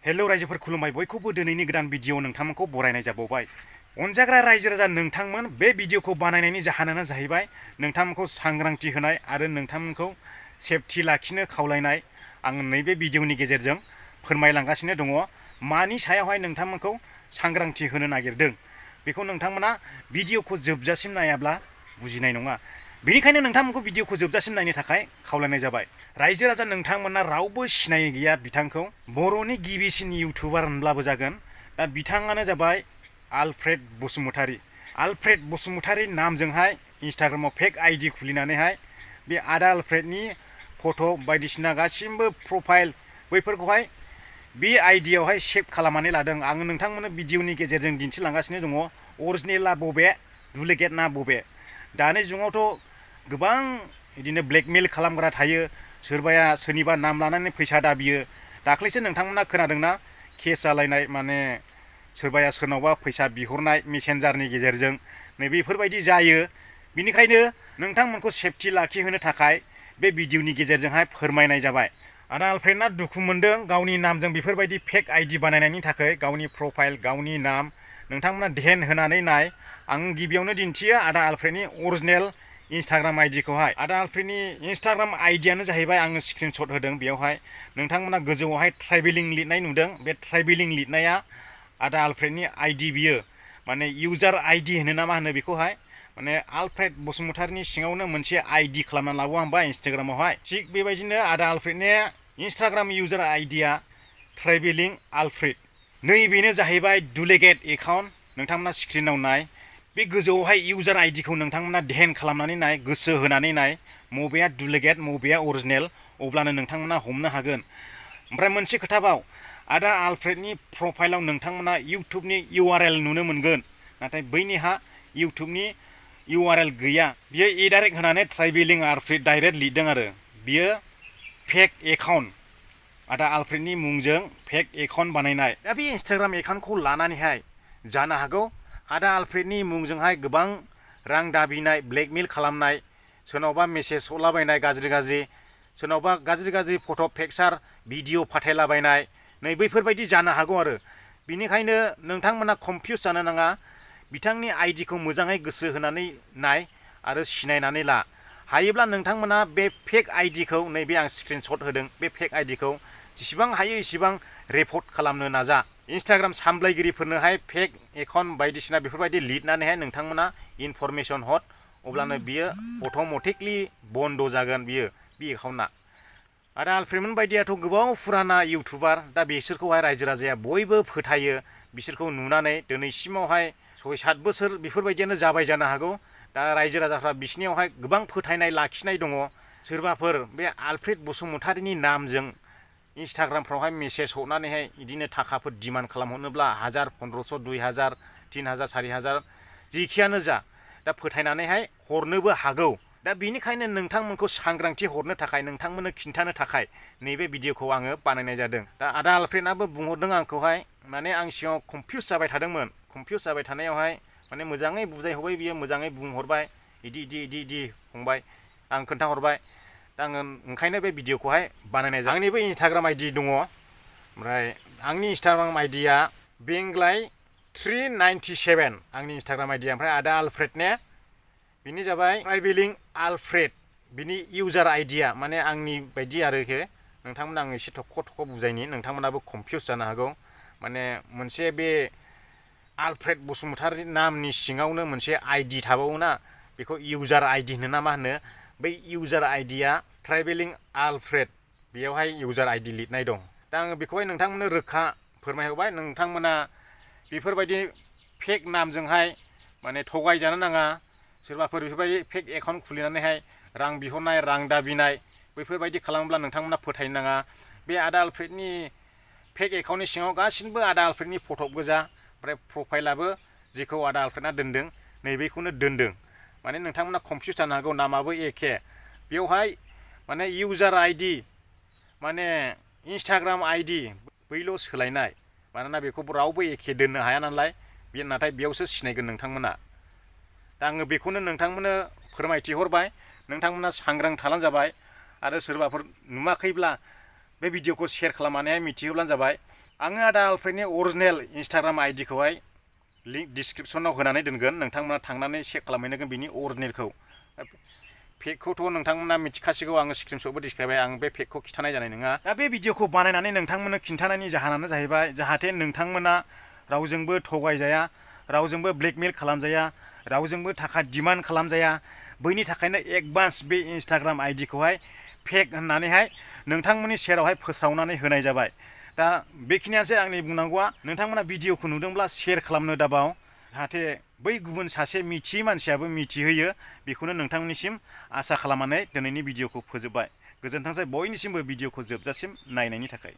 Hello रायजोफोर खुलुमबाय बयखौबो दिनैनि गोदान भिडिअ नोंथांमोनखौ बरायनाय जाबावबाय अनजाग्रा रायजो राजा नोंथांमोन बे भिडिअखौ बानायनायनि जाहोनानो जाहैबाय नोंथांमोनखौ सांग्रांथि होनाय आरो नोंथांमोनखौ सेफटि लाखिनो खावलायनाय आं नैबे भिडिअनि गेजेरजों फोरमायलांगासिनो दङ मानि सायावहाय नोंथांमोनखौ सांग्रांथि होनो नागिरदों बेखौ नोंथांमोना भिडिअखौ जोबजासिम नायाब्ला बुजिनाय नङा बेनिखायनो नोंथांमोनखौ भिडिअखौ जोबजासिम नायनो थाखाय खावलायनाय जाबाय रायजो राजा नोंथांमोना रावबो सिनायै गैया बिथांखौ बर'नि गिबिसिन इउटुबार होनब्लाबो जागोन दा बिथाङानो जाबाय आलफ्रेड बसुमतारी आलफ्रेड बसुमतारी नामजोंहाय इन्स्टाग्रामाव फेक आइडि खुलिनानैहाय बे आदा आलफ्रेडनि फट' बायदिसिना गासिबो प्रफाइल बैफोरखौहाय बे आइडियावहाय सेभ खालामनानै लादों आङो नोंथांमोननो भिडिअनि गेजेरजों दिन्थिलांगासिनो दङ अरिजिनेला बबे डुप्लिकेटना बबे दानि जुगावथ' गोबां बिदिनो ब्लेकमेल खालामग्रा थायो सोरबाया सोरनिबा नाम लानानै फैसा दाबियो दाख्लैसो नोंथांमोना खोनादोंना केस जालायनाय माने सोरबाया सोरनावबा फैसा बिहरनाय मेसेन्जारनि गेजेरजों नैबेफोरबायदि जायो बिनिखायनो नोंथांमोनखौ सेफटि लाखिहोनो थाखाय बे भिडिअनि गेजेरजोंहाय फोरमायनाय जाबाय आदा आलफ्रेडना दुखु मोनदों गावनि नामजों बेफोरबायदि फेक आइडि बानायनायनि थाखाय गावनि प्रफाइल गावनि नाम नोंथांमोना ध्यान होनानै नाय आं गिबियावनो दिन्थियो आदा आलफ्रेडनि अरिजिनेल इन्स्टाग्राम आइडिखौहाय आदा आलफ्रेडनि इन्स्टाग्राम आइडियानो जाहैबाय आङो स्क्रिनशट होदों बेयावहाय नोंथांमोना गोजौआवहाय ट्राइबेलिं लिरनाय नुदों बे ट्राइबेलिं लिरनाया आदा आलफ्रेडनि आइडि बियो माने इउजार आइडि होनो ना मा होनो बेखौहाय माने आलफ्रेड बसुमतारीनि सिङावनो मोनसे आइडि खालामना लाबो आंबा इन्स्टाग्रामावहाय थिग बेबायदिनो आदा आलफ्रेडनि इन्स्टाग्राम इउजार आइडिया ट्राइबेलिं आलफ्रेड नैबेनो जाहैबाय डुप्लिकेट एकाउन्ट नोंथांमोना स्क्रिनाव नाय बे गोजौआवहाय इउजार आइडिखौ नोंथांमोना ध्यान खालामनानै नाय गोसो होनानै नाय मबेया डुप्लिकेट मबेया अरिजिनेल अब्लानो नोंथांमोना हमनो हागोन ओमफ्राय मोनसे खोथाबाव आदा आलफ्रेडनि प्रफाइलाव नोंथांमोना इउटुबनि इउआरएल नुनो मोनगोन नाथाय बैनिहा इउटुबनि इउआरएल गैया बियो इडाइरेक्ट होनानै ट्राइबेलिं आलफ्रेड डाइरेक्ट लिरदों आरो बियो फेक एकाउन्ट आदा आलफ्रेडनि मुंजों फेक एकाउन्ट बानायनाय दा बे इन्स्टाग्राम एकाउन्टखौ लानानैहाय जानो हागौ आदा आलफ्रेडनि मुंजोंहाय गोबां रां दाबिनाय ब्लेकमेल खालामनाय सोरनावबा मेसेज हरलाबायनाय गाज्रि सोरनावबा गाज्रि फट' पिक्सार भिडिअ फाथायलाबायनाय नै बैफोरबायदि जानो हागौ आरो बिनिखायनो नोंथांमोना कनफिउस जानो नाङा बिथांनि आइडिखौ मोजाङै गोसो होनानै नाय आरो सिनायनानै ला हायोब्ला नोंथांमोना बे फेक आइडिखौ नैबे आं स्क्रिनशट होदों बे फेक आइडिखौ जेसेबां हायो एसेबां रिपर्ट खालामनो नाजा इन्स्टाग्राम सामलायगिरिफोरनोहाय फेक एकाउन्ट बायदिसिना बेफोरबायदि लिरनानैहाय नोंथांमोना इनफरमेसन हर अब्लानो बियो अट'मेटिकलि बन्द' जागोन बियो बे एकाउन्टआ आरो आलफ्रेडमोन बायदियाथ' गोबाव फुराना इउटुबार दा बिसोरखौहाय रायजो राजाया बयबो फोथायो बिसोरखौ नुनानै दिनैसिमावहाय 6-7 बोसोर बेफोरबायदियानो जाबाय जानो हागौ दा रायजो राजाफ्रा बिसिनियावहाय गोबां फोथायनाय लाखिनाय दङ सोरबाफोर बे आलफ्रेड बसुमतारीनि नामजों इन्स्टाग्रामफ्रावहाय मेसेज हरनानैहाय बिदिनो थाखाफोर डिमान्ड खालामहरनोब्ला 1000 1500 2000 3000 4000 जेखियानो जा दा फोथायनानैहाय हरनोबो हागौ दा बेनिखायनो नोंथांमोनखौ सांग्रांथि हरनो थाखाय नोंथांमोननो खिन्थानो थाखाय नैबे भिडिअखौ आङो बानायनाय जादों दा आदा आलफ्रेडआबो बुंहरदों आंखौहाय माने आं सिगाङाव कनफिउस जाबाय थादोंमोन कनफिउस जाबाय थानायावहाय माने मोजाङै बुजायहरबाय बियो मोजाङै बुंहरबाय इदि फंबाय आं खोन्थाहरबाय दा आङो ओंखायनो बे भिडिअखौहाय बानायनाय जादों आंनिबो इन्स्टाग्राम आइडि दङ ओमफ्राय आंनि इन्स्टाग्राम आइडिया बेंग्लाय 397 आंनि इन्स्टाग्राम आइडिया ओमफ्राय आदा आलफ्रेडने बिनि जाबाय ट्राइबेलिं आलफ्रेड बिनि इउजार आइडिया माने आंनि बायदि आरोखि नोंथांमोना आं एसे थख' बुजायनि नोंथांमोनाबो कनफिउस जानो हागौ माने मोनसे बे आलफ्रेड बसुमतारी नामनि सिङावनो मोनसे आइडि थाबावोना बेखौ इउजार आइडि होनो ना मा होनो बै इउजार आइडिया ट्राइबेलिं आलफ्रेड बेयावहाय इउजार आइडि लिरनाय दं दा आङो बेखौहाय नोंथांमोननो रोखा फोरमायहरबाय नोंथांमोना बेफोरबायदि फेक नामजोंहाय माने थगायजानो नाङा सोरबाफोर बेफोरबायदि फेक एकाउन्ट खुलिनानैहाय रां बिहरनाय रां दाबिनाय बैफोरबायदि खालामोब्ला नोंथांमोना फोथायनो नाङा बे आदा आलफ्रेडनि फेक एकाउन्टनि सिङाव गासिबो आदा आलफ्रेडनि फट' गोजा ओमफ्राय प्रफाइलाबो जेखौ आदा आलफ्रेडआ दोनदों नैबेखौनो दोनदों माने नोंथांमोना कनफिउस जानो हागौ नामाबो एखे बेवहाय माने इउजार आइडि माने इन्स्टाग्राम आइडि बैल' सोलायनाय मानोना बेखौ रावबो एखे दोननो हाया नालाय बे नाथाय बेयावसो सिनायगोन नोंथांमोना दा आङो बेखौनो नोंथांमोननो फोरमायथि हरबाय नोंथांमोना सांग्रां थाब्लानो जाबाय आरो सोरबाफोर नुवाखैब्ला बे भिडिअखौ शेयार खालामनानै मिथिहोब्लानो जाबाय आङो आदा आलफ्रेडनि अरिजिनेल इन्सटाग्राम आइडिखौहाय लिंक डिसक्रिपसनाव होनानै दोनगोन, नोंथांमोना थांनानै चेक खालामहैनांगोन बिनि अरिजिनेलखौ। फेकखौथ' नोंथांमोना मिथिखासिगौ, आङो स्क्रिनशटबो दिखायबाय, आं बे फेकखौ खिन्थानाय जानाय नङा। दा बे भिडिअखौ बानायनानै नोंथांमोननो खिन्थानायनि जाहोनानो जाहैबाय जाहाथे नोंथांमोना रावजोंबो थगायजाया, रावजोंबो ब्लेकमेल खालामजाया, रावजोंबो थाखा डिमान्ड खालामजाया। बैनि थाखायनो एडभान्स बे इन्सटाग्राम आइडिखौहाय फेक होननानैहाय नोंथांमोननि सेरावहाय फोस्रावनानै होनाय जाबाय। दा बेखिनियानोसै आंनि बुंनांगौआ। नोंथांमोना भिडिअखौ नुदोंब्ला शेयार खालामनो दाबाव, जाहाथे बै गुबुन सासे मिथियै मानसियाबो मिथिहोयो। बेखौनो नोंथांमोननिसिम आसा खालामनानै दिनैनि भिडिअखौ फोजोबबाय। गोजोन्थोंसै बयनिसिमबो भिडिअखौ जोबजासिम नायनायनि थाखाय।